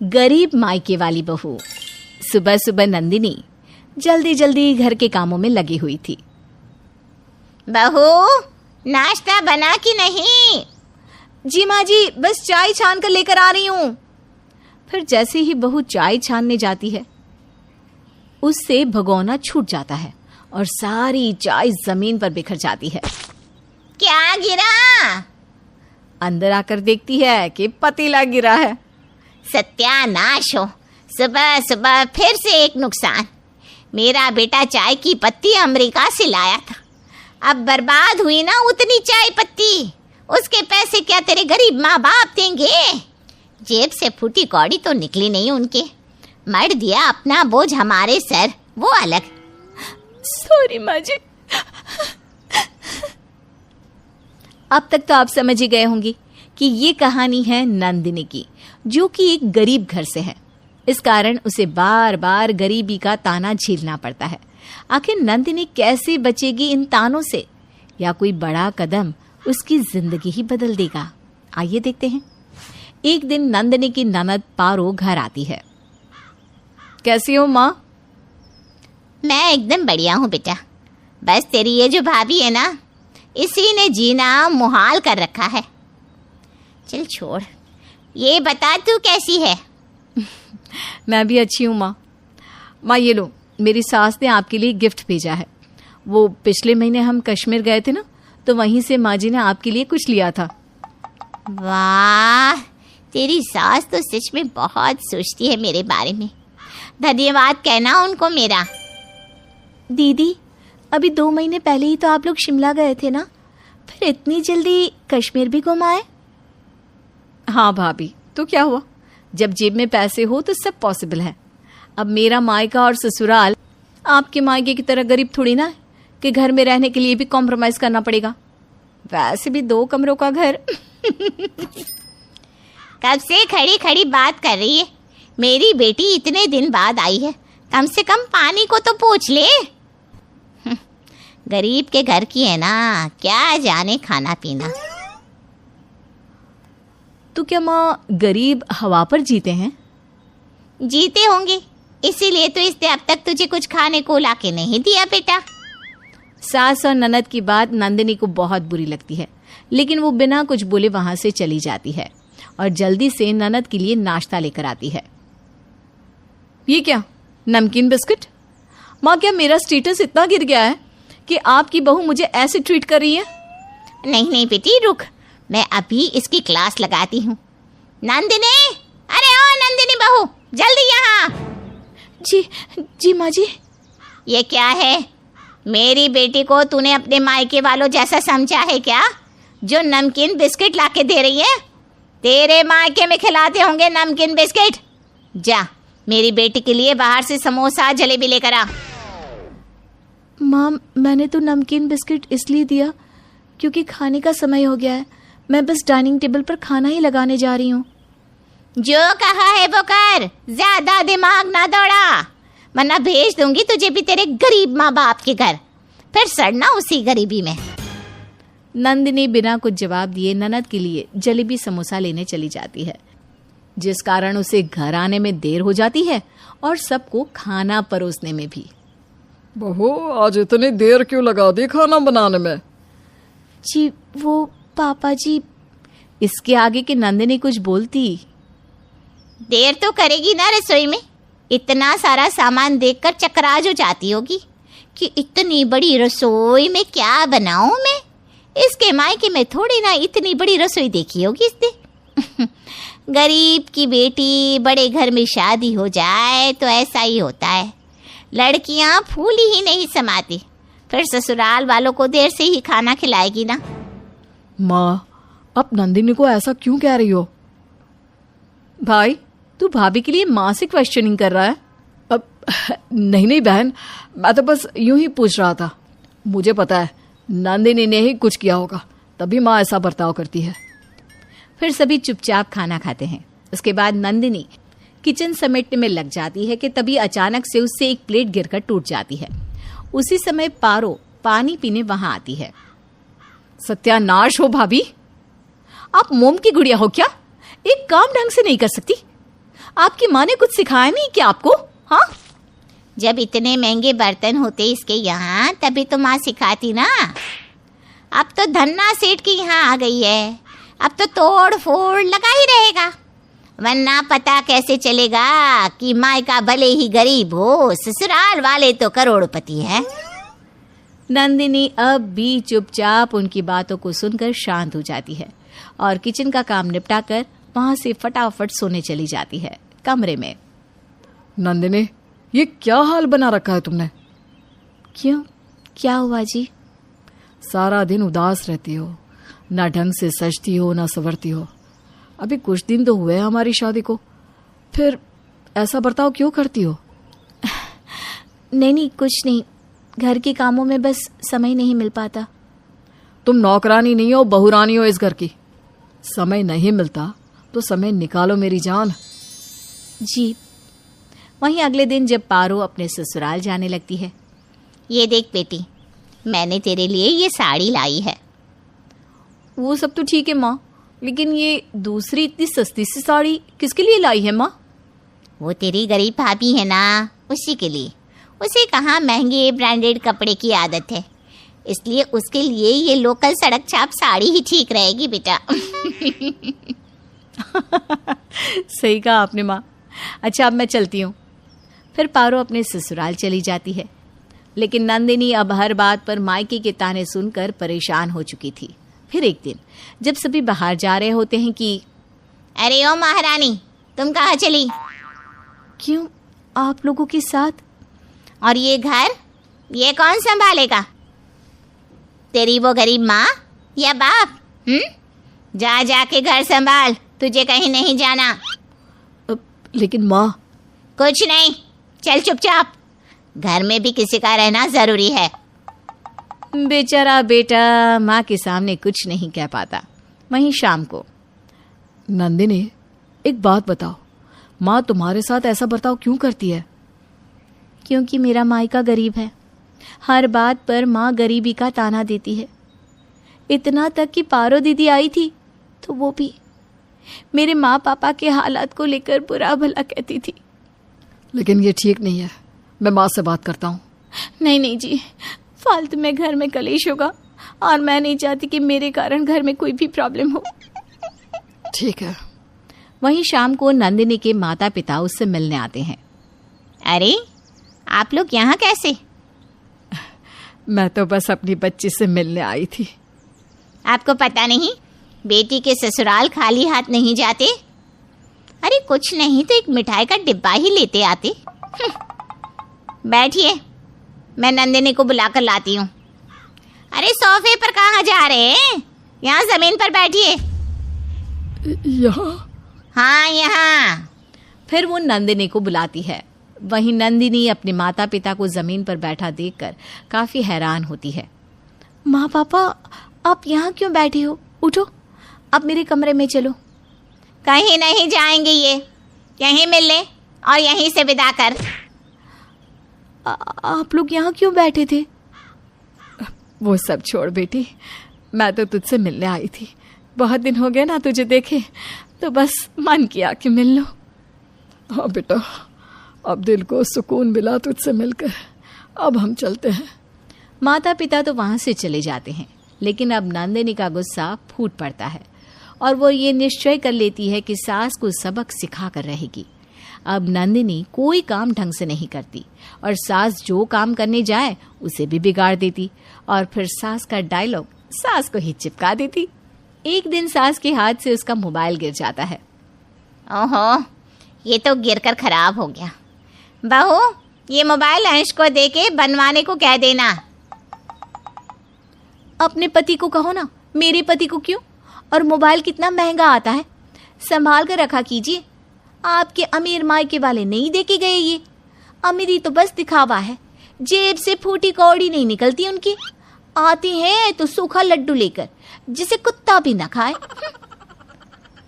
गरीब मायके वाली बहू। सुबह सुबह नंदिनी जल्दी जल्दी घर के कामों में लगी हुई थी। बहू, नाश्ता बना कि नहीं? जी माँ जी, बस चाय छान कर लेकर आ रही हूँ। फिर जैसे ही बहू चाय छानने जाती है, उससे भगोना छूट जाता है और सारी चाय जमीन पर बिखर जाती है। क्या गिरा? अंदर आकर देखती है कि पतीला गिरा है। सत्यानाश हो, सुबह सुबह फिर से एक नुकसान। मेरा बेटा चाय की पत्ती अमेरिका से लाया था, अब बर्बाद हुई ना उतनी चाय पत्ती। उसके पैसे क्या तेरे गरीब माँ बाप देंगे? जेब से फूटी कौड़ी तो निकली नहीं उनके। मर दिया अपना बोझ हमारे सर, वो अलग। सॉरी माँ जी। अब तक तो आप समझ ही गए होंगे कि ये कहानी है नंदिनी की, जो कि एक गरीब घर से है। इस कारण उसे बार बार गरीबी का ताना झेलना पड़ता है। आखिर नंदिनी कैसे बचेगी इन तानों से, या कोई बड़ा कदम उसकी जिंदगी ही बदल देगा? आइए देखते हैं। एक दिन नंदिनी की ननद पारो घर आती है। कैसी हो माँ? मैं एकदम बढ़िया हूँ बेटा। बस तेरी ये जो भाभी है ना, इसी ने जीना मुहाल कर रखा है। चल छोड़, ये बता तू कैसी है? मैं भी अच्छी हूँ माँ। माँ ये लो, मेरी सास ने आपके लिए गिफ्ट भेजा है। वो पिछले महीने हम कश्मीर गए थे ना, तो वहीं से माँ जी ने आपके लिए कुछ लिया था। वाह, तेरी सास तो सच में बहुत सोचती है मेरे बारे में। धन्यवाद कहना उनको मेरा। दीदी, अभी 2 महीने पहले ही तो आप लोग शिमला गए थे ना, फिर इतनी जल्दी कश्मीर भी घुम आए? हाँ भाभी, तो क्या हुआ, जब जेब में पैसे हो तो सब पॉसिबल है। अब मेरा मायका और ससुराल आपके मायके की तरह गरीब थोड़ी ना है कि घर में रहने के लिए भी कॉम्प्रोमाइज करना पड़ेगा। वैसे भी 2 कमरों का घर। कब से खड़ी खड़ी बात कर रही है? मेरी बेटी इतने दिन बाद आई है, कम से कम पानी को तो पूछ ले। गरीब के घर की है ना, क्या जाने खाना पीना। तो क्या माँ गरीब हवा पर जीते हैं? जीते होंगे, इसीलिए तो इसने अब तक तुझे कुछ खाने को लाके नहीं दिया बेटा। सास और ननद की बात नंदिनी को बहुत बुरी लगती है, लेकिन वो बिना कुछ बोले वहां से चली जाती है और जल्दी से ननद के लिए नाश्ता लेकर आती है। ये क्या, नमकीन बिस्किट? माँ, क्या मेरा स्टेटस इतना गिर गया है कि आपकी बहू मुझे ऐसे ट्रीट कर रही है? नहीं नहीं बेटी, रुक, मैं अभी इसकी क्लास लगाती हूँ। नंदिनी, अरे ओ नंदिनी बहू, जल्दी यहाँ। जी माँ जी। ये क्या है? मेरी बेटी को तूने अपने मायके वालों जैसा समझा है क्या, जो नमकीन बिस्किट लाके दे रही है? तेरे मायके में खिलाते होंगे नमकीन बिस्किट। जा, मेरी बेटी के लिए बाहर से समोसा जलेबी लेकर आ। माँ, मैंने तो नमकीन बिस्किट इसलिए दिया क्योंकि खाने का समय हो गया है। मैं बस डाइनिंग टेबल पर खाना ही लगाने जा रही हूँ। जो कहा है वो कर, ज्यादा दिमाग ना दौड़ा, वरना भेज दूंगी तुझे भी तेरे गरीब माँ बाप के घर, फिर सड़ना उसी गरीबी में। नंदिनी बिना कुछ जवाब दिए ननद के लिए जलेबी समोसा लेने चली जाती है, जिस कारण उसे घर आने में देर हो जाती है और सबको खाना परोसने में भी। बहू, आज इतनी देर क्यों लगा दी खाना बनाने में? जी वो पापा जी। इसके आगे की नंदिनी कुछ बोलती। देर तो करेगी ना रसोई में, इतना सारा सामान देखकर चकरा जो जाती होगी कि इतनी बड़ी रसोई में क्या बनाऊं मैं। इसके मायके में थोड़ी ना इतनी बड़ी रसोई देखी होगी इसने। गरीब की बेटी बड़े घर में शादी हो जाए तो ऐसा ही होता है, लड़कियां फूली ही नहीं समाती, फिर ससुराल वालों को देर से ही खाना खिलाएगी ना। माँ, अब नंदिनी को ऐसा क्यों कह रही हो? भाई, तू भाभी के लिए माँ से क्वेश्चनिंग कर रहा है? अब नहीं बहन, मैं तो बस यूं ही पूछ रहा था। मुझे पता है नंदिनी ने ही कुछ किया होगा, तभी माँ ऐसा बर्ताव करती है। फिर सभी चुपचाप खाना खाते हैं। उसके बाद नंदिनी किचन समेटने में लग जाती है कि तभी अचानक से उससे एक प्लेट गिरकर टूट जाती है। उसी समय पारो पानी पीने वहां आती है। सत्यानाश हो भाभी, आप मोम की गुड़िया हो क्या? एक काम ढंग से नहीं कर सकती? आपकी माँ ने कुछ सिखाया नहीं क्या आपको? हाँ, जब इतने महंगे बर्तन होते इसके यहाँ तभी तो माँ सिखाती ना। अब तो धन्ना सेठ के यहाँ आ गई है, अब तो तोड़ फोड़ लगा ही रहेगा, वरना पता कैसे चलेगा कि मायका भले ही गरीब हो, ससुराल वाले तो करोड़पति है। नंदिनी अब भी चुपचाप उनकी बातों को सुनकर शांत हो जाती है और किचन का काम निपटाकर वहां से फटाफट सोने चली जाती है कमरे में। नंदिनी, ये क्या हाल बना रखा है तुमने? क्यों, क्या हुआ जी? सारा दिन उदास रहती हो, ना ढंग से सजती हो ना संवरती हो। अभी कुछ दिन तो हुए हैं हमारी शादी को, फिर ऐसा बर्ताव क्यों करती हो? नहीं, कुछ नहीं, घर के कामों में बस समय नहीं मिल पाता। तुम नौकरानी नहीं हो, बहुरानी हो इस घर की। समय नहीं मिलता तो समय निकालो मेरी जान। जी। वहीं अगले दिन जब पारो अपने ससुराल जाने लगती है, ये देख बेटी, मैंने तेरे लिए ये साड़ी लाई है। वो सब तो ठीक है माँ, लेकिन ये दूसरी इतनी सस्ती सी साड़ी किसके लिए लाई है माँ? वो तेरी गरीब भाभी है ना, उसी के लिए। उसे कहाँ महंगे ब्रांडेड कपड़े की आदत है, इसलिए उसके लिए ये लोकल सड़क छाप साड़ी ही ठीक रहेगी बेटा। सही कहा आपने माँ। अच्छा, अब मैं चलती हूँ। फिर पारो अपने ससुराल चली जाती है, लेकिन नंदिनी अब हर बात पर मायके के ताने सुनकर परेशान हो चुकी थी। फिर एक दिन जब सभी बाहर जा रहे होते हैं कि अरे ओ महारानी, तुम कहाँ चली? क्यों, आप लोगों के साथ? और ये घर, ये कौन संभालेगा? तेरी वो गरीब माँ या बाप? जा जाके घर संभाल, तुझे कहीं नहीं जाना। लेकिन माँ। कुछ नहीं, चल चुपचाप, घर में भी किसी का रहना जरूरी है। बेचारा बेटा माँ के सामने कुछ नहीं कह पाता। वहीं शाम को, नंदिनी, एक बात बताओ, माँ तुम्हारे साथ ऐसा बर्ताव क्यों करती है? क्योंकि मेरा मायका गरीब है। हर बात पर माँ गरीबी का ताना देती है। इतना तक कि पारो दीदी आई थी तो वो भी मेरे माँ पापा के हालात को लेकर बुरा भला कहती थी। लेकिन ये ठीक नहीं है, मैं माँ से बात करता हूँ। नहीं जी, फालतू में घर में कलेश होगा और मैं नहीं चाहती कि मेरे कारण घर में कोई भी प्रॉब्लम हो। ठीक है। वहीं शाम को नंदिनी के माता पिता उससे मिलने आते हैं। अरे, आप लोग यहाँ कैसे? मैं तो बस अपनी बच्ची से मिलने आई थी। आपको पता नहीं, बेटी के ससुराल खाली हाथ नहीं जाते। अरे कुछ नहीं तो एक मिठाई का डिब्बा ही लेते आते। बैठिए, मैं नंदिनी को बुलाकर लाती हूँ। अरे सोफे पर कहाँ जा रहे हैं? यहाँ जमीन पर बैठिए। यहाँ? हाँ, यहाँ। फिर वो नंदिनी को बुलाती है। वहीं नंदिनी अपने माता पिता को जमीन पर बैठा देखकर काफी हैरान होती है। माँ पापा, आप यहाँ क्यों बैठे हो? उठो, अब मेरे कमरे में चलो। कहीं नहीं जाएंगे, ये यहीं मिल ले और यहीं से विदा कर। आप लोग यहाँ क्यों बैठे थे? वो सब छोड़ बेटी, मैं तो तुझसे मिलने आई थी। बहुत दिन हो गए ना तुझे देखे, तो बस मन किया कि मिल लो। हाँ बेटा, अब दिल को सुकून मिला तुझसे मिलकर, अब हम चलते हैं। माता पिता तो वहां से चले जाते हैं, लेकिन अब नंदिनी का गुस्सा फूट पड़ता है और वो ये निश्चय कर लेती है कि सास को सबक सिखा कर रहेगी। अब नंदिनी कोई काम ढंग से नहीं करती और सास जो काम करने जाए उसे भी बिगाड़ देती और फिर सास का डायलॉग सास को ही चिपका देती। एक दिन सास के हाथ से उसका मोबाइल गिर जाता है। ओहो, ये तो गिरकर खराब हो गया। बहू, ये मोबाइल अंश को देके बनवाने को कह देना। अपने पति को कहो ना, मेरे पति को क्यों? और मोबाइल कितना महंगा आता है, संभाल कर रखा कीजिए। आपके अमीर मायके वाले नहीं देके गए। ये अमीरी तो बस दिखावा है, जेब से फूटी कौड़ी नहीं निकलती उनकी। आती है तो सूखा लड्डू लेकर, जिसे कुत्ता भी न खाए।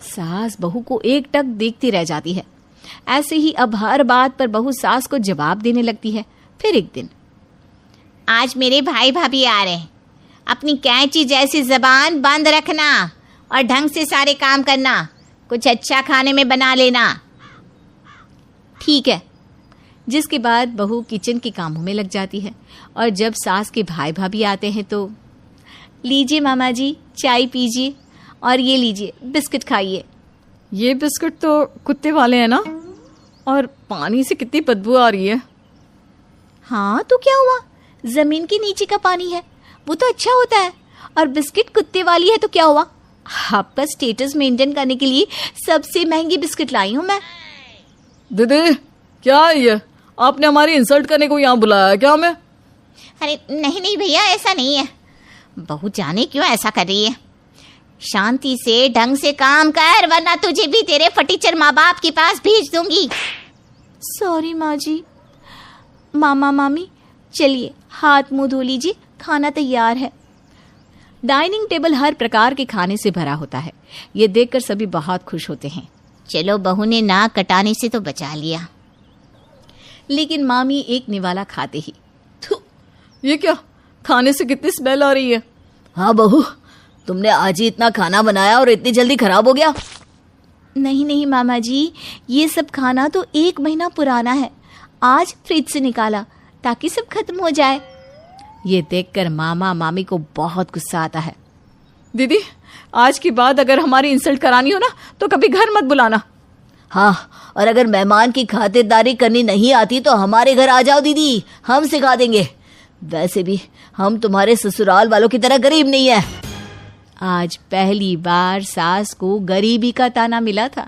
सास बहू को एकटक देखती रह जाती है। ऐसे ही अब हर बात पर बहू सास को जवाब देने लगती है। फिर एक दिन, आज मेरे भाई भाभी आ रहे हैं, अपनी कैंची जैसी जबान बंद रखना और ढंग से सारे काम करना। कुछ अच्छा खाने में बना लेना। ठीक है। जिसके बाद बहू किचन के कामों में लग जाती है और जब सास के भाई भाभी आते हैं तो लीजिए मामा जी, चाय पीजिए और ये लीजिए बिस्किट खाइए। ये बिस्कुट तो कुत्ते वाले हैं ना, और पानी से कितनी बदबू आ रही है। हाँ तो क्या हुआ, जमीन के नीचे का पानी है, वो तो अच्छा होता है। और बिस्किट कुत्ते वाली है तो क्या हुआ, आपका स्टेटस मेंटेन करने के लिए सबसे महंगी बिस्किट लाई हूं मैं। दीदी क्या है ये, आपने हमारी इंसल्ट करने को यहाँ बुलाया है क्या हमें? अरे नहीं नहीं भैया, ऐसा नहीं है। बहू जाने क्यों ऐसा कर रही है। शांति से ढंग से काम कर, वरना तुझे भी तेरे फटीचर माँ बाप के पास भेज दूंगी। सॉरी माँ जी। मामा मामी चलिए हाथ मुंह धो लीजिए, खाना तैयार है। डाइनिंग टेबल हर प्रकार के खाने से भरा होता है। ये देखकर सभी बहुत खुश होते हैं। चलो बहू ने नाक कटाने से तो बचा लिया। लेकिन मामी एक निवाला खाते ही, थू, ये क्या, खाने से कितनी स्मेल आ रही है। हाँ बहू, तुमने आज ही इतना खाना बनाया और इतनी जल्दी खराब हो गया। नहीं नहीं मामा जी, ये सब खाना तो 1 महीना पुराना है, आज फ्रिज से निकाला ताकि सब खत्म हो जाए। ये देखकर मामा मामी को बहुत गुस्सा आता है। दीदी आज के बाद अगर हमारी इंसल्ट करानी हो ना तो कभी घर मत बुलाना। हाँ, और अगर मेहमान की खातिरदारी करनी नहीं आती तो हमारे घर आ जाओ दीदी, हम सिखा देंगे। वैसे भी हम तुम्हारे ससुराल वालों की तरह गरीब नहीं है। आज पहली बार सास को गरीबी का ताना मिला था।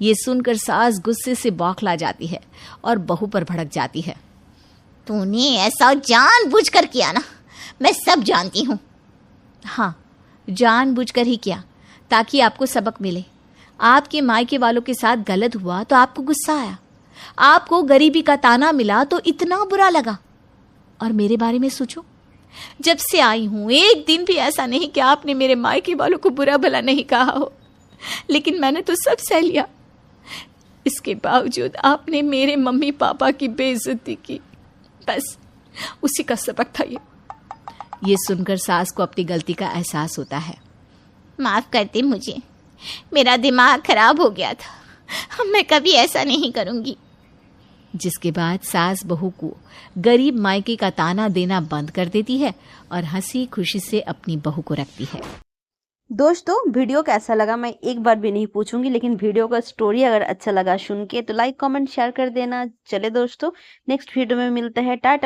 ये सुनकर सास गुस्से से बौखला जाती है और बहू पर भड़क जाती है। तूने ऐसा जानबूझकर किया ना, मैं सब जानती हूँ। हाँ, जानबूझकर ही किया ताकि आपको सबक मिले। आपके मायके वालों के साथ गलत हुआ तो आपको गुस्सा आया, आपको गरीबी का ताना मिला तो इतना बुरा लगा। और मेरे बारे में सोचो, जब से आई हूं एक दिन भी ऐसा नहीं कि आपने मेरे मायके वालों को बुरा भला नहीं कहा हो, लेकिन मैंने तो सब सह लिया। इसके बावजूद आपने मेरे मम्मी पापा की बेइज्जती की, बस उसी का सबक था ये सुनकर सास को अपनी गलती का एहसास होता है। माफ कर दे मुझे, मेरा दिमाग खराब हो गया था, मैं कभी ऐसा नहीं करूंगी। जिसके बाद सास बहू को गरीब मायके का ताना देना बंद कर देती है और हंसी खुशी से अपनी बहू को रखती है। दोस्तों वीडियो कैसा लगा मैं एक बार भी नहीं पूछूंगी, लेकिन वीडियो का स्टोरी अगर अच्छा लगा सुन के तो लाइक कमेंट शेयर कर देना। चले दोस्तों, नेक्स्ट वीडियो में मिलते हैं, टाटा।